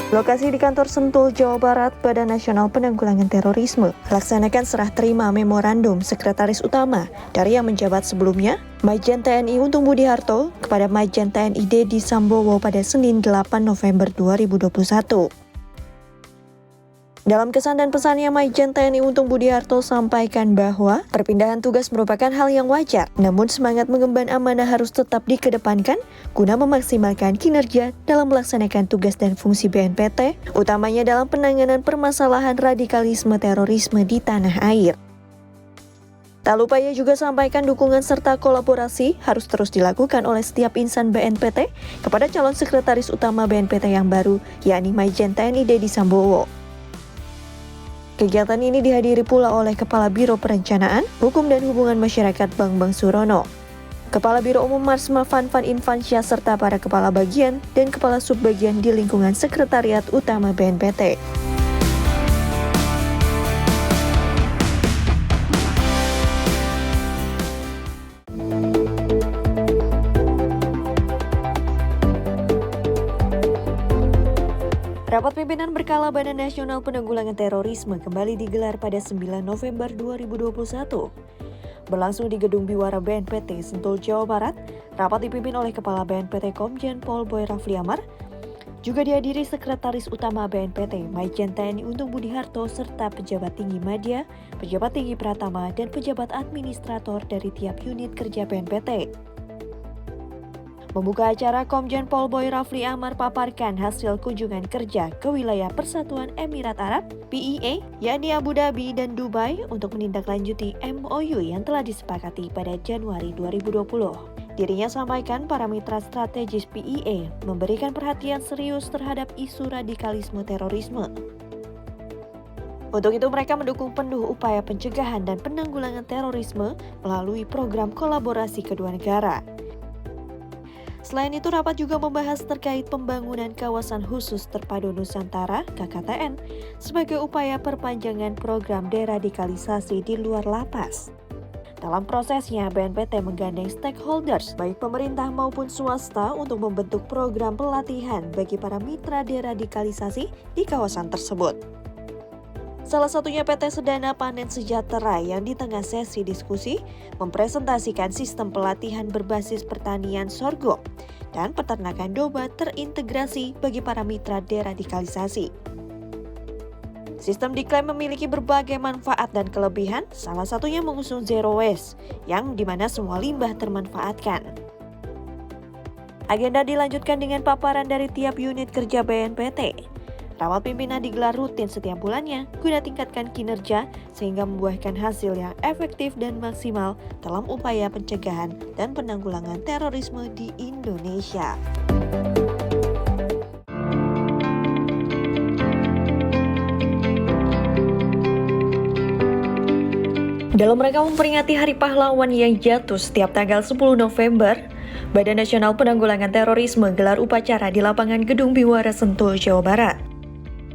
Lokasi di kantor Sentul, Jawa Barat, Badan Nasional Penanggulangan Terorisme melaksanakan serah terima memorandum Sekretaris Utama dari yang menjabat sebelumnya, Majen TNI Untung Budi Harto, kepada Majen TNI Dedi Sambowo pada Senin 8 November 2021. Dalam kesan dan pesannya, Majen TNI Untung Budi Harto sampaikan bahwa perpindahan tugas merupakan hal yang wajar, namun semangat mengemban amanah harus tetap dikedepankan guna memaksimalkan kinerja dalam melaksanakan tugas dan fungsi BNPT, utamanya dalam penanganan permasalahan radikalisme terorisme di tanah air. Tak lupa ia juga sampaikan dukungan serta kolaborasi harus terus dilakukan oleh setiap insan BNPT kepada calon sekretaris utama BNPT yang baru, yakni Majen TNI Dedi Sambowo. Kegiatan ini dihadiri pula oleh Kepala Biro Perencanaan, Hukum dan Hubungan Masyarakat Bambang Surono, Kepala Biro Umum Marsma Fanfan Infansyah serta para kepala bagian dan kepala subbagian di lingkungan Sekretariat Utama BNPT. Rapat pimpinan berkala Badan Nasional Penanggulangan Terorisme kembali digelar pada 9 November 2021. Berlangsung di Gedung Biwara BNPT Sentul, Jawa Barat, rapat dipimpin oleh Kepala BNPT Komjen Pol Boy Rafli Amar, juga dihadiri Sekretaris Utama BNPT Majen TNI Untung Budi Harto serta pejabat tinggi media, pejabat tinggi Pratama, dan pejabat administrator dari tiap unit kerja BNPT. Membuka acara, Komjen Pol Boy Rafli Amar paparkan hasil kunjungan kerja ke wilayah Persatuan Emirat Arab, PEA, yakni Abu Dhabi dan Dubai untuk menindaklanjuti MOU yang telah disepakati pada Januari 2020. Dirinya sampaikan para mitra strategis PEA memberikan perhatian serius terhadap isu radikalisme terorisme. Untuk itu mereka mendukung penuh upaya pencegahan dan penanggulangan terorisme melalui program kolaborasi kedua negara. Selain itu, rapat juga membahas terkait pembangunan kawasan khusus terpadu Nusantara (KKTN) sebagai upaya perpanjangan program deradikalisasi di luar lapas. Dalam prosesnya, BNPT menggandeng stakeholders, baik pemerintah maupun swasta, untuk membentuk program pelatihan bagi para mitra deradikalisasi di kawasan tersebut. Salah satunya PT Sedana Panen Sejahtera yang di tengah sesi diskusi mempresentasikan sistem pelatihan berbasis pertanian sorghum dan peternakan domba terintegrasi bagi para mitra deradikalisasi. Sistem diklaim memiliki berbagai manfaat dan kelebihan, salah satunya mengusung zero waste, yang dimana semua limbah termanfaatkan. Agenda dilanjutkan dengan paparan dari tiap unit kerja BNPT. Rapat pimpinan digelar rutin setiap bulannya guna tingkatkan kinerja sehingga membuahkan hasil yang efektif dan maksimal dalam upaya pencegahan dan penanggulangan terorisme di Indonesia. Dalam rangka memperingati Hari Pahlawan yang jatuh setiap tanggal 10 November, Badan Nasional Penanggulangan Terorisme gelar upacara di lapangan Gedung Biwara Sentul, Jawa Barat.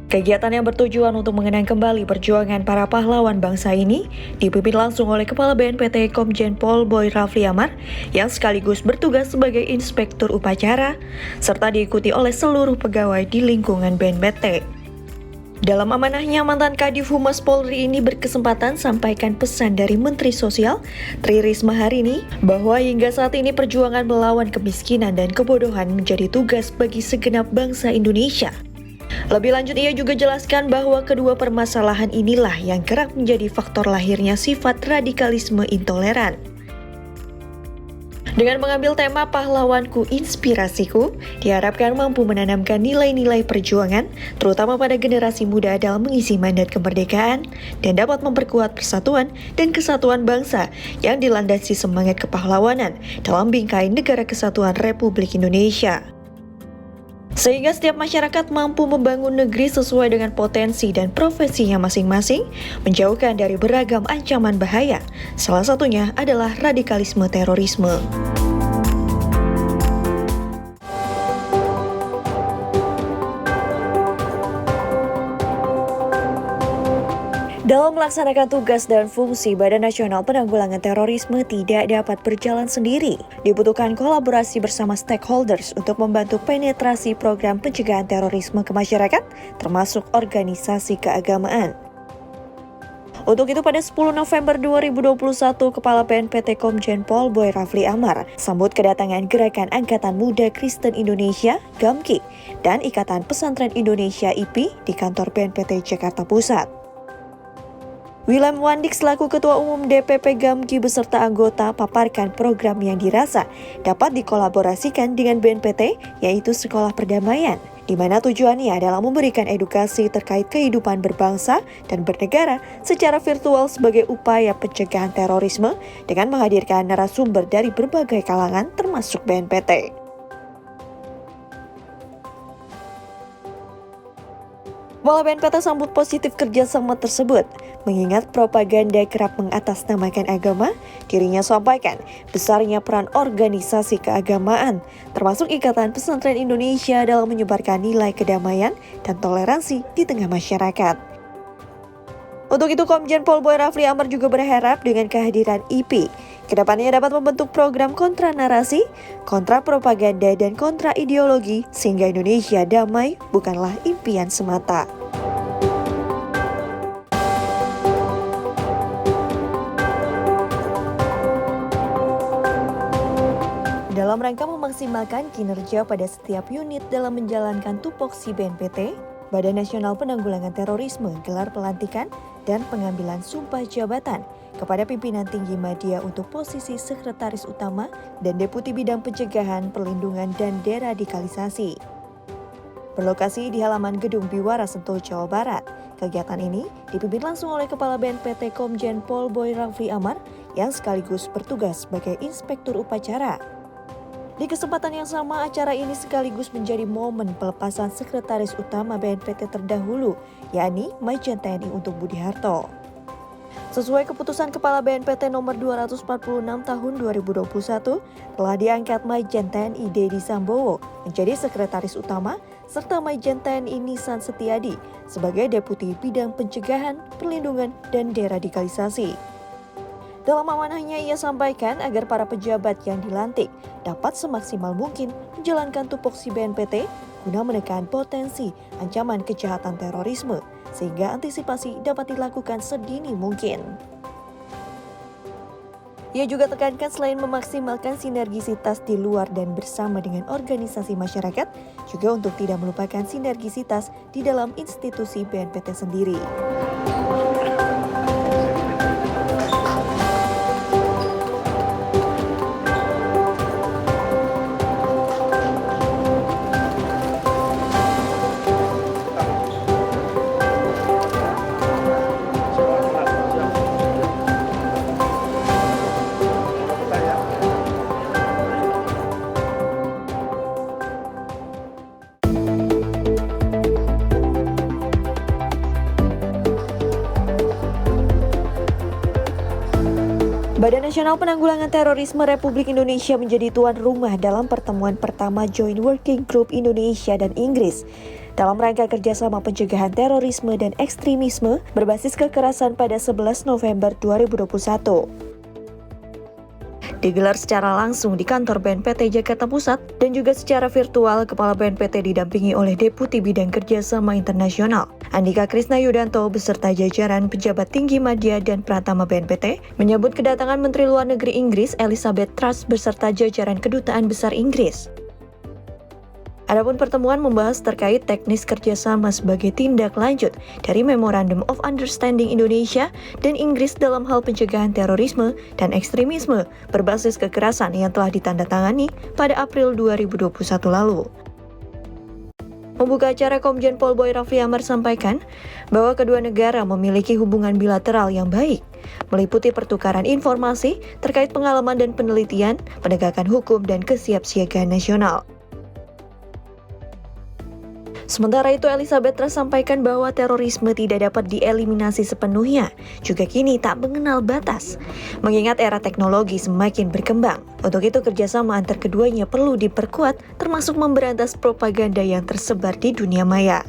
Kegiatan yang bertujuan untuk mengenang kembali perjuangan para pahlawan bangsa ini dipimpin langsung oleh Kepala BNPT Komjen Pol Boy Rafli Amar yang sekaligus bertugas sebagai inspektur upacara, serta diikuti oleh seluruh pegawai di lingkungan BNPT. Dalam amanahnya, mantan Kadif Humas Polri ini berkesempatan sampaikan pesan dari Menteri Sosial Tri Risma hari ini bahwa hingga saat ini perjuangan melawan kemiskinan dan kebodohan menjadi tugas bagi segenap bangsa Indonesia. Lebih lanjut, ia juga jelaskan bahwa kedua permasalahan inilah yang kerap menjadi faktor lahirnya sifat radikalisme intoleran. Dengan mengambil tema Pahlawanku Inspirasiku, diharapkan mampu menanamkan nilai-nilai perjuangan, terutama pada generasi muda dalam mengisi mandat kemerdekaan, dan dapat memperkuat persatuan dan kesatuan bangsa yang dilandasi semangat kepahlawanan dalam bingkai Negara Kesatuan Republik Indonesia. Sehingga setiap masyarakat mampu membangun negeri sesuai dengan potensi dan profesinya masing-masing, menjauhkan dari beragam ancaman bahaya. Salah satunya adalah radikalisme terorisme. Dalam melaksanakan tugas dan fungsi, Badan Nasional Penanggulangan Terorisme tidak dapat berjalan sendiri. Dibutuhkan kolaborasi bersama stakeholders untuk membantu penetrasi program pencegahan terorisme ke masyarakat, termasuk organisasi keagamaan. Untuk itu pada 10 November 2021, Kepala BNPT Komjen Pol Boy Rafli Amar sambut kedatangan Gerakan Angkatan Muda Kristen Indonesia (GAMKI) dan Ikatan Pesantren Indonesia (IPI) di kantor BNPT Jakarta Pusat. William Wandik selaku Ketua Umum DPP GAMKI beserta anggota paparkan program yang dirasa dapat dikolaborasikan dengan BNPT, yaitu Sekolah Perdamaian, di mana tujuannya adalah memberikan edukasi terkait kehidupan berbangsa dan bernegara secara virtual sebagai upaya pencegahan terorisme dengan menghadirkan narasumber dari berbagai kalangan termasuk BNPT. Kepala BNPT sambut positif kerjasama tersebut, mengingat propaganda kerap mengatasnamakan agama. Dirinya sampaikan besarnya peran organisasi keagamaan, termasuk Ikatan Pesantren Indonesia dalam menyebarkan nilai kedamaian dan toleransi di tengah masyarakat. Untuk itu, Komjen Pol Boy Rafli Amar juga berharap dengan kehadiran IPI, kedepannya dapat membentuk program kontra narasi, kontra propaganda, dan kontra ideologi, sehingga Indonesia damai bukanlah impian semata. Dalam rangka memaksimalkan kinerja pada setiap unit dalam menjalankan tupoksi BNPT, Badan Nasional Penanggulangan Terorisme gelar pelantikan dan pengambilan sumpah jabatan kepada pimpinan tinggi media untuk posisi Sekretaris Utama dan Deputi Bidang Pencegahan, Perlindungan, dan Deradikalisasi. Berlokasi di halaman Gedung Biwara Sentul, Jawa Barat, kegiatan ini dipimpin langsung oleh Kepala BNPT Komjen Pol Boy Rafli Amar yang sekaligus bertugas sebagai Inspektur Upacara. Di kesempatan yang sama, acara ini sekaligus menjadi momen pelepasan Sekretaris Utama BNPT terdahulu, yakni Majen TNI untuk Budi Harto. Sesuai keputusan Kepala BNPT nomor 246 tahun 2021, telah diangkat Majen TNI Dedi Sambowo menjadi Sekretaris Utama, serta Majen TNI Nisan Setiadi sebagai Deputi Bidang Pencegahan, Perlindungan, dan Deradikalisasi. Dalam amanahnya ia sampaikan agar para pejabat yang dilantik dapat semaksimal mungkin menjalankan tupoksi BNPT guna menekan potensi ancaman kejahatan terorisme sehingga antisipasi dapat dilakukan sedini mungkin. Ia juga tekankan selain memaksimalkan sinergisitas di luar dan bersama dengan organisasi masyarakat, juga untuk tidak melupakan sinergisitas di dalam institusi BNPT sendiri. Badan Nasional Penanggulangan Terorisme Republik Indonesia menjadi tuan rumah dalam pertemuan pertama Joint Working Group Indonesia dan Inggris dalam rangka kerjasama pencegahan terorisme dan ekstremisme berbasis kekerasan pada 11 November 2021. Digelar secara langsung di kantor BNPT Jakarta Pusat dan juga secara virtual. Kepala BNPT didampingi oleh Deputi Bidang Kerjasama Internasional Andika Krisna Yudanto beserta jajaran pejabat tinggi media dan pratama BNPT menyambut kedatangan Menteri Luar Negeri Inggris Elizabeth Truss beserta jajaran Kedutaan Besar Inggris. Adapun pertemuan membahas terkait teknis kerjasama sebagai tindak lanjut dari Memorandum of Understanding Indonesia dan Inggris dalam hal pencegahan terorisme dan ekstremisme berbasis kekerasan yang telah ditandatangani pada April 2021 lalu. Membuka acara, Komjen Pol Boy Rafli Amar sampaikan bahwa kedua negara memiliki hubungan bilateral yang baik, meliputi pertukaran informasi terkait pengalaman dan penelitian, penegakan hukum, dan kesiapsiagaan nasional. Sementara itu, Elizabeth Truss sampaikan bahwa terorisme tidak dapat dieliminasi sepenuhnya, juga kini tak mengenal batas, mengingat era teknologi semakin berkembang. Untuk itu, kerjasama antar keduanya perlu diperkuat, termasuk memberantas propaganda yang tersebar di dunia maya.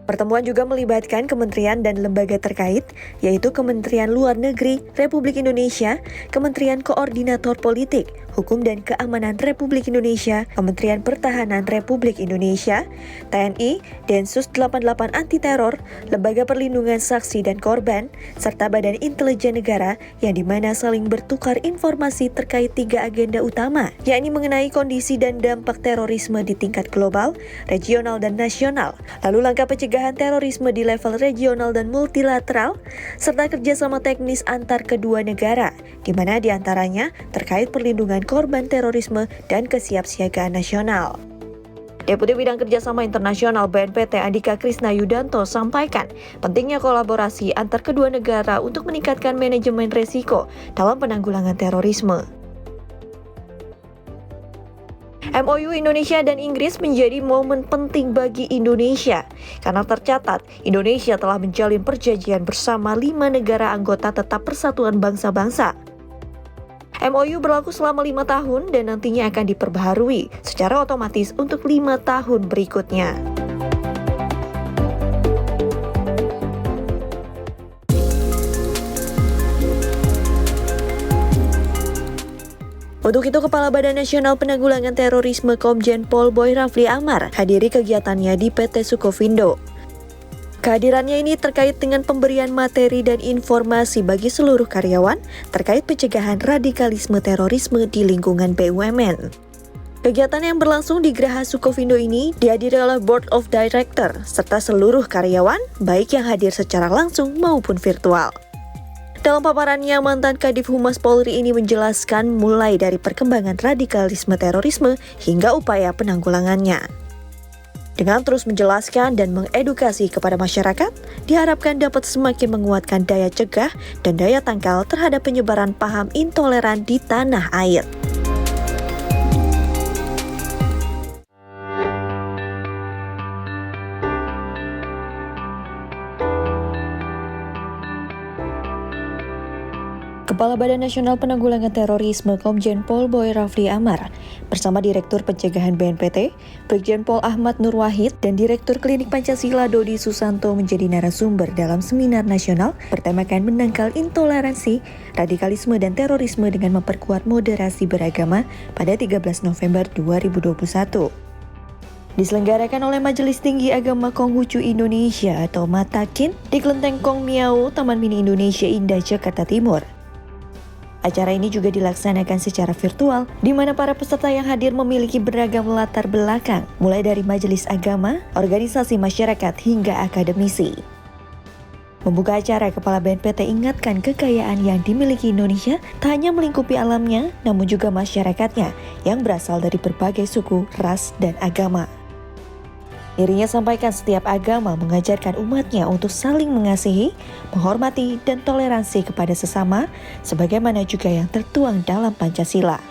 Pertemuan juga melibatkan kementerian dan lembaga terkait, yaitu Kementerian Luar Negeri Republik Indonesia, Kementerian Koordinator Politik, Hukum dan Keamanan Republik Indonesia, Kementerian Pertahanan Republik Indonesia, TNI, Densus 88 Anti Teror, Lembaga Perlindungan Saksi dan Korban, serta Badan Intelijen Negara yang dimana saling bertukar informasi terkait 3 agenda utama, yakni mengenai kondisi dan dampak terorisme di tingkat global, regional, dan nasional, lalu langkah pencegahan terorisme di level regional dan multilateral, serta kerjasama teknis antar kedua negara, di mana diantaranya terkait perlindungan korban terorisme dan kesiapsiagaan nasional. Deputi Bidang Kerjasama Internasional BNPT Andika Krisna Yudanto sampaikan pentingnya kolaborasi antar kedua negara untuk meningkatkan manajemen risiko dalam penanggulangan terorisme. MOU Indonesia dan Inggris menjadi momen penting bagi Indonesia karena tercatat Indonesia telah menjalin perjanjian bersama 5 negara anggota Tetap Persatuan Bangsa-Bangsa. MOU berlaku selama 5 tahun dan nantinya akan diperbaharui secara otomatis untuk 5 tahun berikutnya. Untuk itu, Kepala Badan Nasional Penanggulangan Terorisme Komjen Pol Boy Rafli Amar hadiri kegiatannya di PT Sukovindo. Kehadirannya ini terkait dengan pemberian materi dan informasi bagi seluruh karyawan terkait pencegahan radikalisme terorisme di lingkungan BUMN. Kegiatan yang berlangsung di Geraha Sukovindo ini dihadiri oleh Board of Director serta seluruh karyawan, baik yang hadir secara langsung maupun virtual. Dalam paparannya, mantan Kadif Humas Polri ini menjelaskan mulai dari perkembangan radikalisme terorisme hingga upaya penanggulangannya. Dengan terus menjelaskan dan mengedukasi kepada masyarakat, diharapkan dapat semakin menguatkan daya cegah dan daya tangkal terhadap penyebaran paham intoleran di tanah air. Kepala Badan Nasional Penanggulangan Terorisme Komjen Pol Boy Rafli Amar bersama Direktur Pencegahan BNPT, Brigjen Pol Ahmad Nur Wahid dan Direktur Klinik Pancasila Dodi Susanto menjadi narasumber dalam seminar nasional bertemakan menangkal intoleransi, radikalisme dan terorisme dengan memperkuat moderasi beragama pada 13 November 2021. Diselenggarakan oleh Majelis Tinggi Agama Konghucu Indonesia atau MATAKIN di Kelenteng Kong Miao, Taman Mini Indonesia Indah, Jakarta Timur. Acara ini juga dilaksanakan secara virtual, di mana para peserta yang hadir memiliki beragam latar belakang, mulai dari majelis agama, organisasi masyarakat, hingga akademisi. Membuka acara, Kepala BNPT ingatkan kekayaan yang dimiliki Indonesia tak hanya melingkupi alamnya, namun juga masyarakatnya yang berasal dari berbagai suku, ras, dan agama. Dirinya sampaikan setiap agama mengajarkan umatnya untuk saling mengasihi, menghormati, dan toleransi kepada sesama, sebagaimana juga yang tertuang dalam Pancasila.